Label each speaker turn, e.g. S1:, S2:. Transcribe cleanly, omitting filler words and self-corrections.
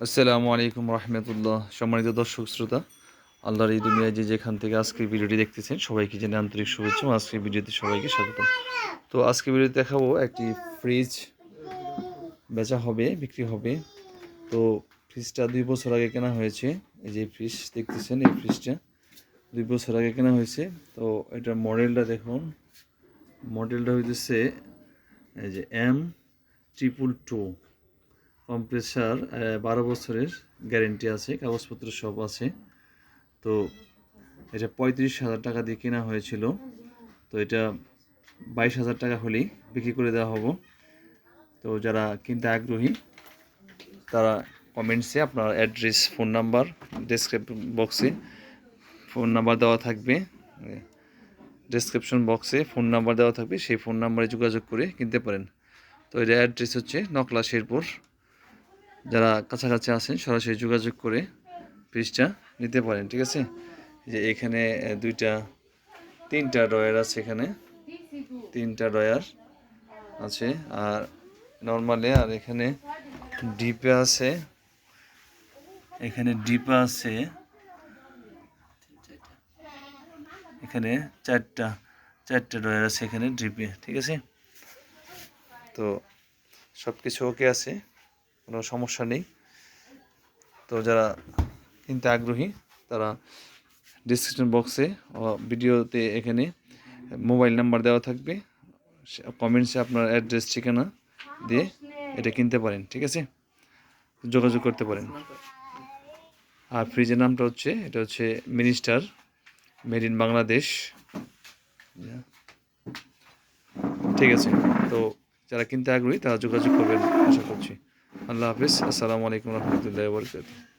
S1: আসসালামু আলাইকুম রহমতুল্লাহ। সম্মানিত দর্শক শ্রোতা, আল্লাহর এই দুনিয়ায় যে যেখান থেকে আজকের ভিডিওটি দেখতেছেন সবাইকে জানাই আন্তরিক শুভেচ্ছা এবং আজকের ভিডিওতে সবাইকে স্বাগতম। তো আজকের ভিডিওতে দেখাবো একটি ফ্রিজ বিক্রি হবে। তো ফ্রিজটা 2 বছর আগে কেনা হয়েছে। এই যে ফ্রিজ দেখতেছেন, এই ফ্রিজটা 2 বছর আগে কেনা হয়েছে। তো এটার মডেলটা দেখুন, মডেলটা হইতেছে এই যে M222। কম্প্রেসার 12 বছরের গ্যারেন্টি আছে, কাগজপত্র সব আছে। তো এটা 35,000 টাকা দিয়ে কেনা হয়েছিল। তো এটা 22,000 টাকা হলেই বিক্রি করে দেওয়া হবো। তো যারা কিনতে আগ্রহী তারা কমেন্টসে আপনার অ্যাড্রেস, ফোন নাম্বার, ডেসক্রিপশন বক্সে ফোন নাম্বার দেওয়া থাকবে, ডেসক্রিপশন বক্সে ফোন নাম্বার দেওয়া থাকবে, সেই ফোন নাম্বারে যোগাযোগ করে কিনতে পারেন। তো এটা অ্যাড্রেস হচ্ছে নকলা শেরপুর। যারা কাছাকাছি আছেন সরাসরি যোগাযোগ করে ফ্রিজটা নিতে পারেন, ঠিক আছে। যে এখানে তিনটা ড্রয়ার আছে, এখানে 3টা ড্রয়ার আছে আর নর্মালে, আর এখানে ডিপে আছে, এখানে ডিপা আছে, এখানে চারটা ড্রয়ার আছে এখানে ডিপে, ঠিক আছে। তো সব কিছু ওকে আছে, কোনো সমস্যা নেই। তো যারা কিনতে আগ্রহী তারা ডিসক্রিপশন বক্সে ভিডিওতে এখানে মোবাইল নাম্বার দেওয়া থাকবে, কমেন্টসে আপনার অ্যাড্রেস, ঠিকানা দিয়ে এটা কিনতে পারেন, ঠিক আছে, যোগাযোগ করতে পারেন। আর ফ্রিজের নামটা হচ্ছে, এটা হচ্ছে মিনিস্টার, মেড ইন বাংলাদেশ, ঠিক আছে। তো যারা কিনতে আগ্রহী তারা যোগাযোগ করবেন আশা করছি। আল্লাহ হাফিজ, আসসালামু আলাইকুম রহমতুল্লাহি ওয়া বারাকাতুহু।